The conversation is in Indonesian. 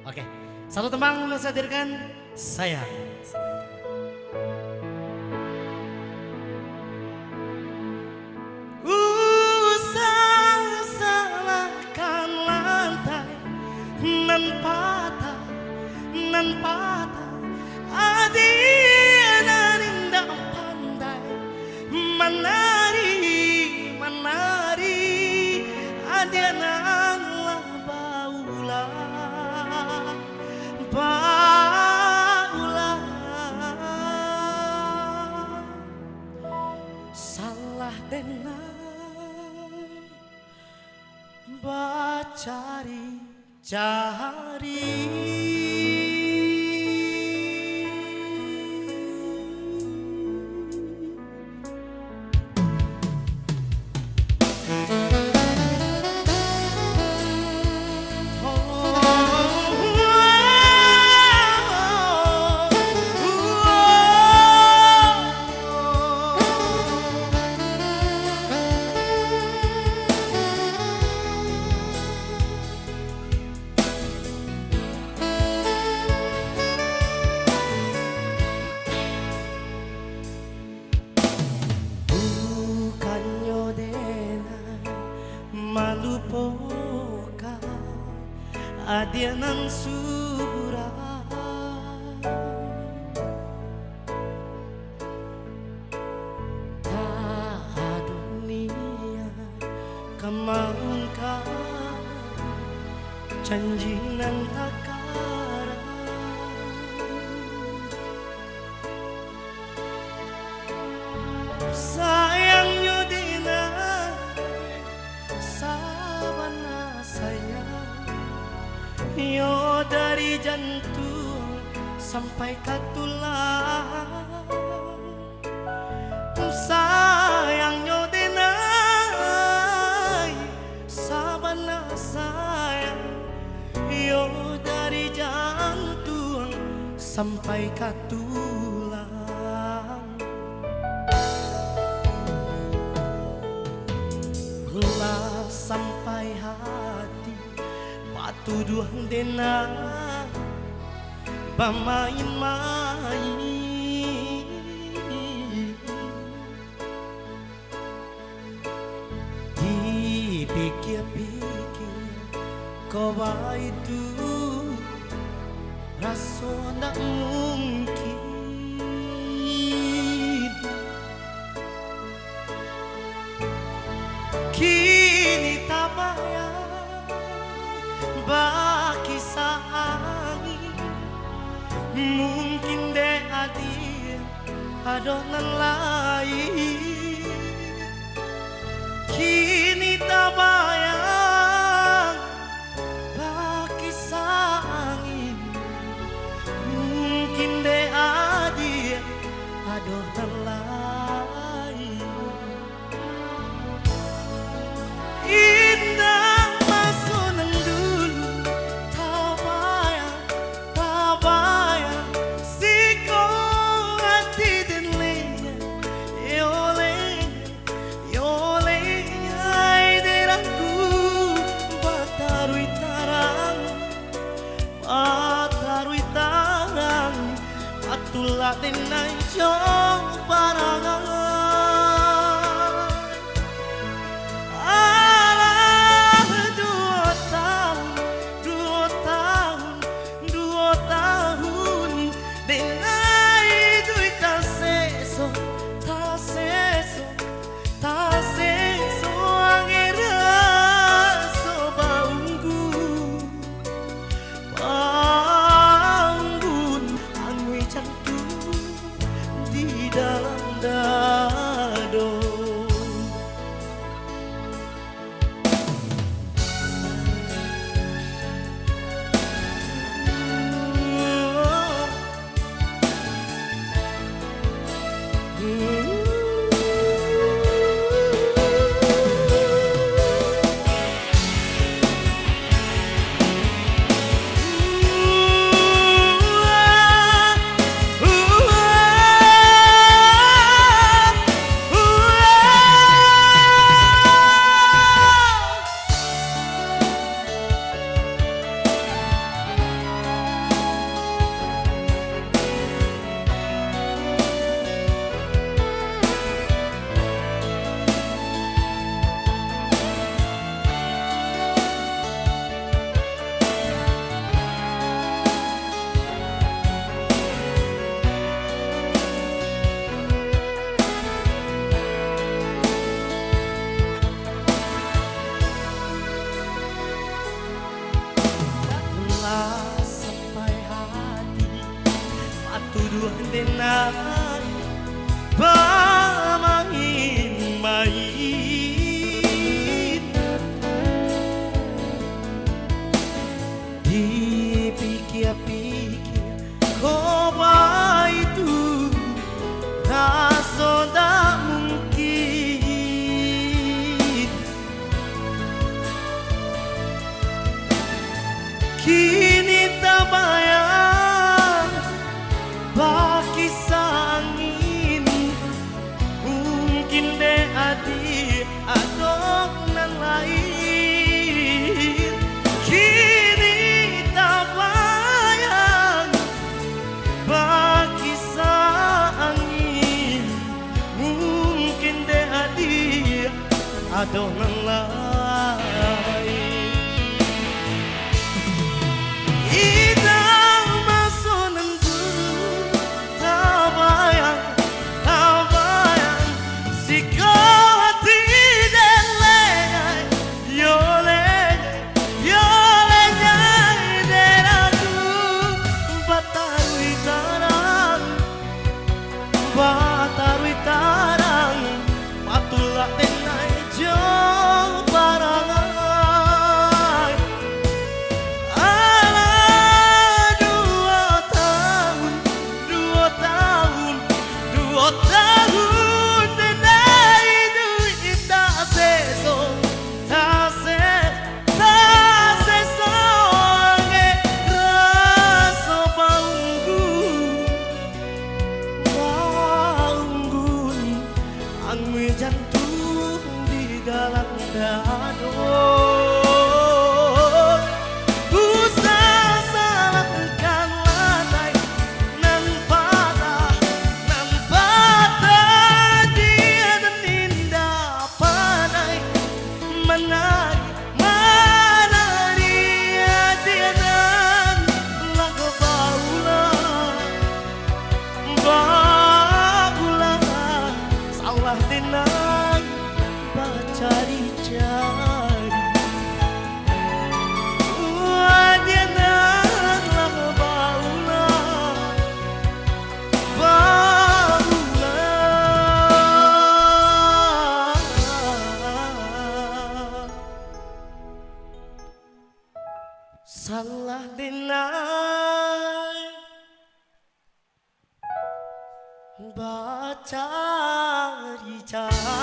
Oke, satu tembang saya hadirkan Sayang. Usah salahkan lantai nan patah Adiana indah pandai menari Adiana lah baula salah denang bacari-cari. Malupoka adia nang surah ta dunia kamaungka janji nan takara sayangnya dina sabana sayang yo dari jantung sampai ke tulang sayangnya denai sabana sayang yo dari jantung sampai ke tulang sampai hati batu duang dena bamain-main dipikir-pikir kau itu rasa tak mungkin kini tak payah bagi sangi mungkin deh adir adonan lain kini tak payah bagi sangi mungkin deh adir adonan lain indah masunan dulu tak bayang siko hati dan lenya yolenya aideranku batarui tarang atulah denai jong parangan dalam aduh denai pamain-main dipikir-pikir coba itu rasa tak mungkin kini tak bayang bagi angin mungkin deh adik adok nan lain kini tak bayang bagi angin mungkin deh adik adok nan lain batarui tarang patulak tenai jauh barangai ala 2 tahun tenai duit tak seso tak seso rasa banggun angin jantung di dalam dada usah salahkan lantai nan patah dia dan indah pandai mana dia dan lagu baulah salah tenang cari-cari dia dan lagu baulah salah denai baca cari